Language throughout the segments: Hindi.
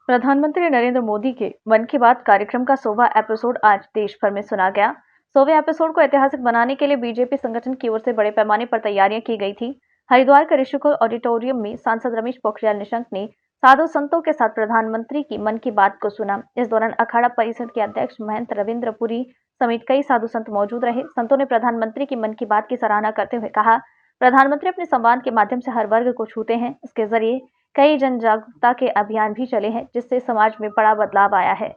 प्रधानमंत्री नरेंद्र मोदी के मन की बात कार्यक्रम का 100वां एपिसोड आज देश भर में सुना गया। 100वें एपिसोड को ऐतिहासिक बनाने के लिए बीजेपी संगठन की ओर से बड़े पैमाने पर तैयारियां की गई थी। हरिद्वार के ऋषिकुल ऑडिटोरियम में सांसद रमेश पोखरियाल निशंक ने साधु संतों के साथ प्रधानमंत्री की मन की बात को सुना। इस दौरान अखाड़ा परिषद के अध्यक्ष महंत रविंद्र पुरी समेत कई साधु संत मौजूद रहे। संतों ने प्रधानमंत्री की मन की बात की सराहना करते हुए कहा, प्रधानमंत्री अपने संवाद के माध्यम से हर वर्ग को छूते हैं। इसके जरिए कई जन जागरूकता के अभियान भी चले हैं, जिससे समाज में बड़ा बदलाव आया है।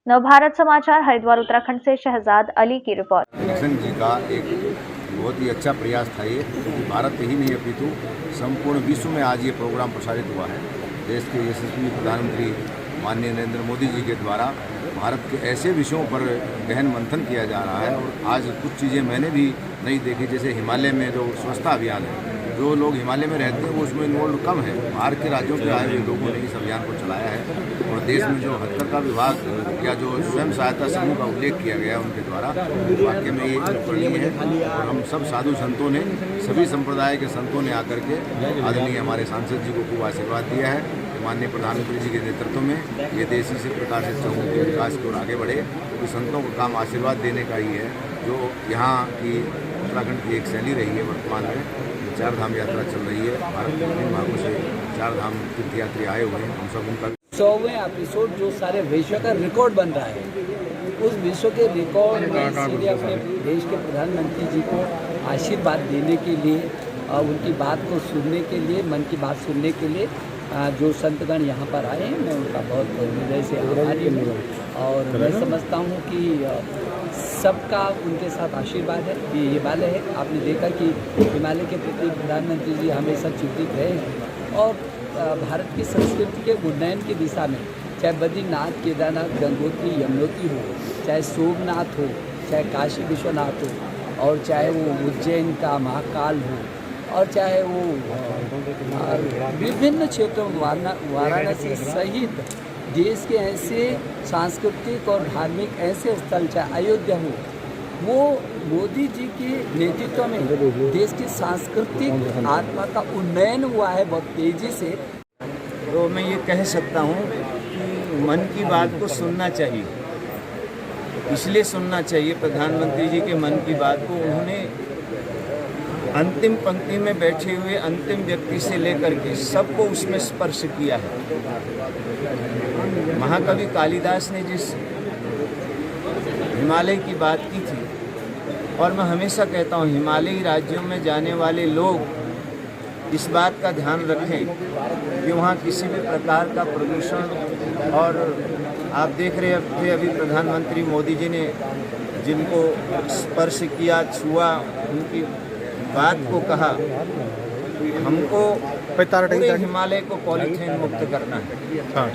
नवभारत समाचार हरिद्वार उत्तराखंड से शहजाद अली की रिपोर्ट। निशंक जी का एक बहुत ही अच्छा प्रयास था ये, क्योंकि भारत ही नहीं अपितु संपूर्ण विश्व में आज ये प्रोग्राम प्रसारित हुआ है। देश के यशस्वी प्रधानमंत्री माननीय नरेंद्र मोदी जी के द्वारा भारत के ऐसे विषयों पर गहन मंथन किया जा रहा है। और आज कुछ चीज़ें मैंने भी नहीं देखी, जैसे हिमालय में जो स्वच्छता अभियान है, जो लोग हिमालय में रहते हैं वो उसमें इन्वॉल्व कम है। बाहर के राज्यों के आए हुए लोगों ने इस अभियान को चलाया है। और देश में जो हथकरघा विभाग या जो स्वयं सहायता समूह का उल्लेख किया गया उनके द्वारा, वाकई में ये अनुकरणीय है। और हम सब साधु संतों ने, सभी संप्रदाय के संतों ने आकर के आदरणीय हमारे सांसद जी को खूब आशीर्वाद दिया है। माननीय प्रधानमंत्री जी के नेतृत्व में ये देश इसी प्रकार से समूह के विकास की ओर आगे बढ़े, क्योंकि संतों का काम आशीर्वाद देने का ही है। जो यहाँ की उत्तराखंड की एक शैली रही है, वर्तमान में चार धाम यात्रा चल रही है। भारत के विभिन्न भागों से चार धाम तीर्थयात्री आए हुए हैं। हम सब उनका 100वें एपिसोड जो सारे विश्व का रिकॉर्ड बन रहा है, उस विश्व के रिकॉर्ड में सीधे अपने देश के प्रधानमंत्री जी को आशीर्वाद देने के लिए, उनकी बात को सुनने के लिए, मन की बात सुनने के लिए जो संतगण यहाँ पर आए हैं, मैं उनका बहुत हृदय से आभारी हूँ। और मैं समझता हूँ कि सबका उनके साथ आशीर्वाद है कि ये वाले है। आपने देखा कि हिमालय के प्रति प्रधानमंत्री जी हमेशा चिंतित रहे हैं। और भारत की संस्कृति के उन्नयन की दिशा में, चाहे बद्रीनाथ, केदारनाथ, गंगोत्री, यमुनोत्री हो, चाहे सोमनाथ हो, चाहे काशी विश्वनाथ हो, और चाहे वो उज्जैन का महाकाल हो, और चाहे वो विभिन्न क्षेत्रों वाराणसी सहित देश के ऐसे सांस्कृतिक और धार्मिक ऐसे स्थल, चाहे अयोध्या हो, वो मोदी जी के नेतृत्व में देश की सांस्कृतिक आत्मा का उन्नयन हुआ है बहुत तेजी से। तो मैं ये कह सकता हूँ कि मन की बात को सुनना चाहिए, इसलिए सुनना चाहिए प्रधानमंत्री जी के मन की बात को। उन्होंने अंतिम पंक्ति में बैठे हुए अंतिम व्यक्ति से लेकर के सबको उसमें स्पर्श किया है। महाकवि कालिदास ने जिस हिमालय की बात की थी, और मैं हमेशा कहता हूँ हिमालयी राज्यों में जाने वाले लोग इस बात का ध्यान रखें कि वहाँ किसी भी प्रकार का प्रदूषण, और आप देख रहे थे अभी प्रधानमंत्री मोदी जी ने जिनको स्पर्श किया, छुआ, उनकी बात को कहा, हमको पूरे हिमालय को पॉलीथीन मुक्त करना है।